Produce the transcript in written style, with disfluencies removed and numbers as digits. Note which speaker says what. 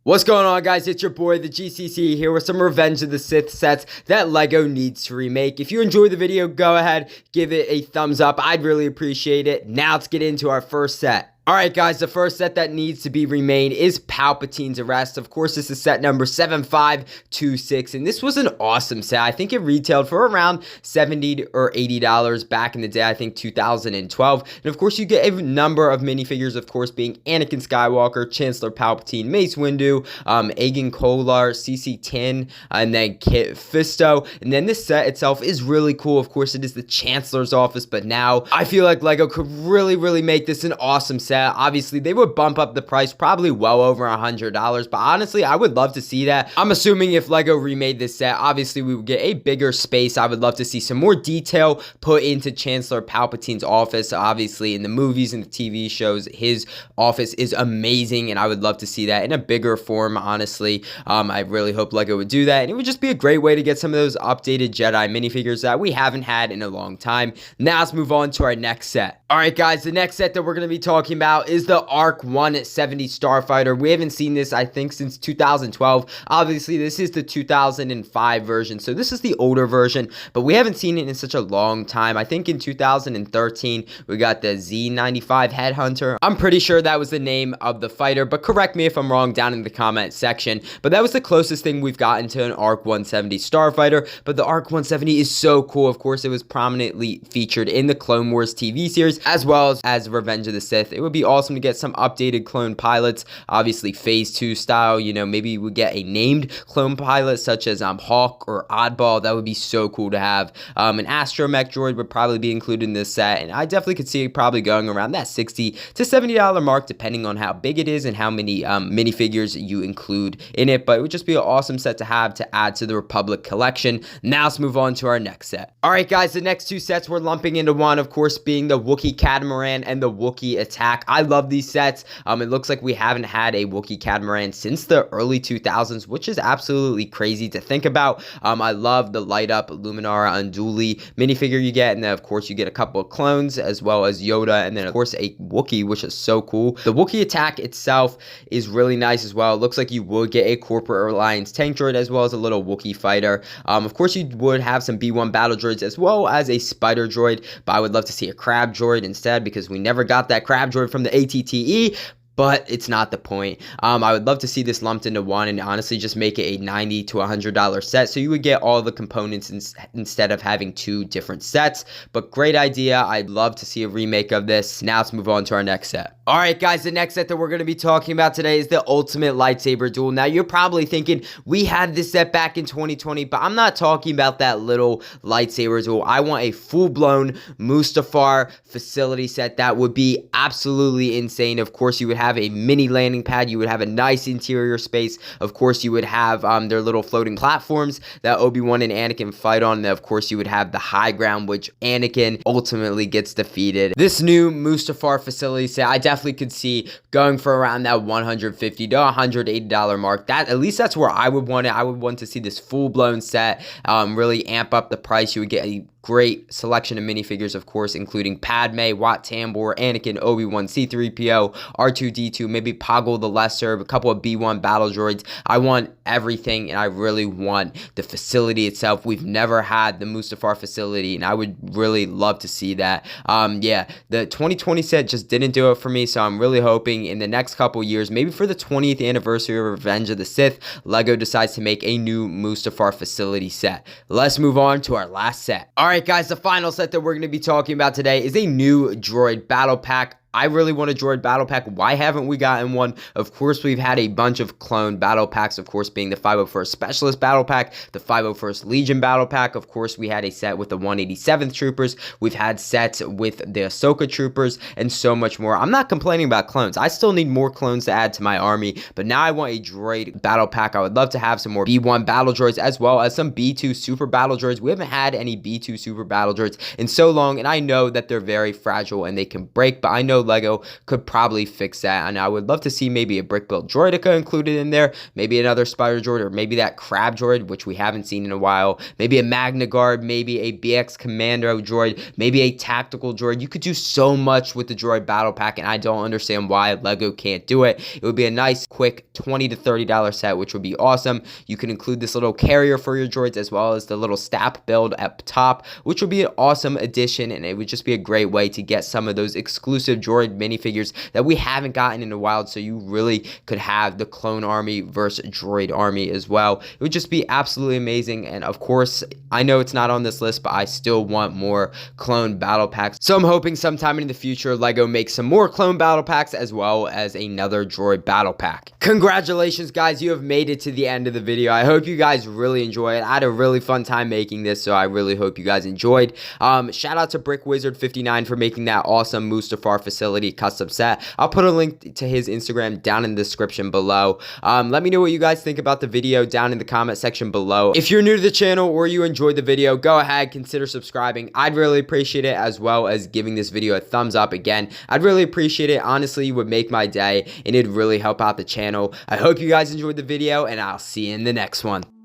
Speaker 1: What's going on, guys? It's your boy, the GCC, here with some Revenge of the Sith sets that LEGO needs to remake. If you enjoyed the video, go ahead, give it a thumbs up. I'd really appreciate it. Now let's get into our first set. Alright guys, the first set that needs to be remade is Palpatine's Arrest. Of course, this is set number 7526, and this was an awesome set. I think it retailed for around $70 or $80 back in the day, I think 2012. And of course, you get a number of minifigures, of course, being Anakin Skywalker, Chancellor Palpatine, Mace Windu, Agen Kolar, CC-10, and then Kit Fisto. And then this set itself is really cool. Of course, it is the Chancellor's office, but now I feel like LEGO could really make this an awesome set. Obviously, they would bump up the price probably well over $100, but honestly, I would love to see that. I'm assuming if LEGO remade this set, obviously we would get a bigger space. I would love to see some more detail put into Chancellor Palpatine's office. Obviously, in the movies and the TV shows, his office is amazing, and I would love to see that in a bigger form, honestly. I really hope LEGO would do that, and it would just be a great way to get some of those updated Jedi minifigures that we haven't had in a long time. Now let's move on to our next set. Alright guys, the next set that we're going to be talking about is the ARC 170 Starfighter. We haven't seen this, I think, since 2012. Obviously, this is the 2005 version, so this is the older version, but we haven't seen it in such a long time. I think in 2013, we got the Z95 Headhunter. I'm pretty sure that was the name of the fighter, but correct me if I'm wrong down in the comment section. But that was the closest thing we've gotten to an ARC 170 Starfighter, but the ARC 170 is so cool. Of course, it was prominently featured in the Clone Wars TV series, as well as Revenge of the Sith. It would be awesome to get some updated clone pilots, obviously phase 2 style. You know, maybe we get a named clone pilot such as Hawk or Oddball. That would be so cool to have. An astromech droid would probably be included in this set, and I definitely could see it probably going around that $60 to $70 mark, depending on how big it is and how many minifigures you include in it. But it would just be an awesome set to have to add to the Republic collection. Now let's move on to our next set. Alright guys, the next two sets we're lumping into one, of course, being the Wookie Catamaran and the Wookie Attack. I love these sets. It looks like we haven't had a Wookie Catamaran since the early 2000s, which is absolutely crazy to think about. I love the light up Luminara Unduli minifigure you get, and then of course you get a couple of clones as well as Yoda, and then of course a Wookie, which is so cool. The Wookie Attack itself is really nice as well. It looks like you would get a Corporate Alliance tank droid as well as a little Wookie fighter. Of course you would have some B1 battle droids as well as a spider droid, but I would love to see a crab droid instead, because we never got that crab droid from the ATTE. But it's not the point. I would love to see this lumped into one and honestly just make it a $90 to $100 set, so you would get all the components instead of having two different sets. But great idea. I'd love to see a remake of this. Now let's move on to our next set. Alright guys, the next set that we're going to be talking about today is the Ultimate Lightsaber Duel. Now you're probably thinking, we had this set back in 2020, but I'm not talking about that little lightsaber duel. I want a full-blown Mustafar facility set. That would be absolutely insane. Of course, you would have a mini landing pad. You would have a nice interior space. Of course, you would have their little floating platforms that Obi-Wan and Anakin fight on. And of course, you would have the high ground, which Anakin ultimately gets defeated. This new Mustafar facility set, I definitely could see going for around that $150 to $180 mark. That, at least that's where I would want it. I would want to see this full-blown set, really amp up the price. You would get a great selection of minifigures, of course, including Padme, Wat Tambor, Anakin, Obi-Wan, C-3PO, R2-D2, maybe Poggle the Lesser, a couple of B1 battle droids. I want everything, and I really want the facility itself. We've never had the Mustafar facility, and I would really love to see that. Yeah, the 2020 set just didn't do it for me, so I'm really hoping in the next couple years, maybe for the 20th anniversary of Revenge of the Sith, LEGO decides to make a new Mustafar facility set. Let's move on to our last set. Alright guys, the final set that we're going to be talking about today is a new droid battle pack. I really want a droid battle pack. Why haven't we gotten one? Of course, we've had a bunch of clone battle packs, of course, being the 501st Specialist battle pack, the 501st Legion battle pack. Of course, we had a set with the 187th Troopers. We've had sets with the Ahsoka Troopers and so much more. I'm not complaining about clones. I still need more clones to add to my army, but now I want a droid battle pack. I would love to have some more B1 battle droids as well as some B2 super battle droids. We haven't had any B2 super battle droids in so long, and I know that they're very fragile and they can break, but I know know Lego could probably fix that, and I would love to see maybe a brick-built Droideka included in there, maybe another Spider Droid, or maybe that Crab Droid, which we haven't seen in a while, maybe a Magna Guard, maybe a BX Commando Droid, maybe a Tactical Droid. You could do so much with the Droid Battle Pack, and I don't understand why Lego can't do it. It would be a nice, quick $20 to $30 set, which would be awesome. You can include this little carrier for your droids, as well as the little staff build up top, which would be an awesome addition, and it would just be a great way to get some of those exclusive droid minifigures that we haven't gotten in a while, so you really could have the clone army versus droid army as well. It would just be absolutely amazing, and of course, I know it's not on this list, but I still want more clone battle packs, so I'm hoping sometime in the future Lego makes some more clone battle packs, as well as another droid battle pack. Congratulations, guys, you have made it to the end of the video. I hope you guys really enjoy it. I had a really fun time making this, so I really hope you guys enjoyed. Shout out to Brick Wizard 59 for making that awesome Mustafar facility custom set. I'll put a link to his Instagram down in the description below. Let me know what you guys think about the video down in the comment section below. If you're new to the channel or you enjoyed the video, go ahead, consider subscribing. I'd really appreciate it, as well as giving this video a thumbs up. Again, I'd really appreciate it. Honestly, it would make my day, and it'd really help out the channel. I hope you guys enjoyed the video, and I'll see you in the next one.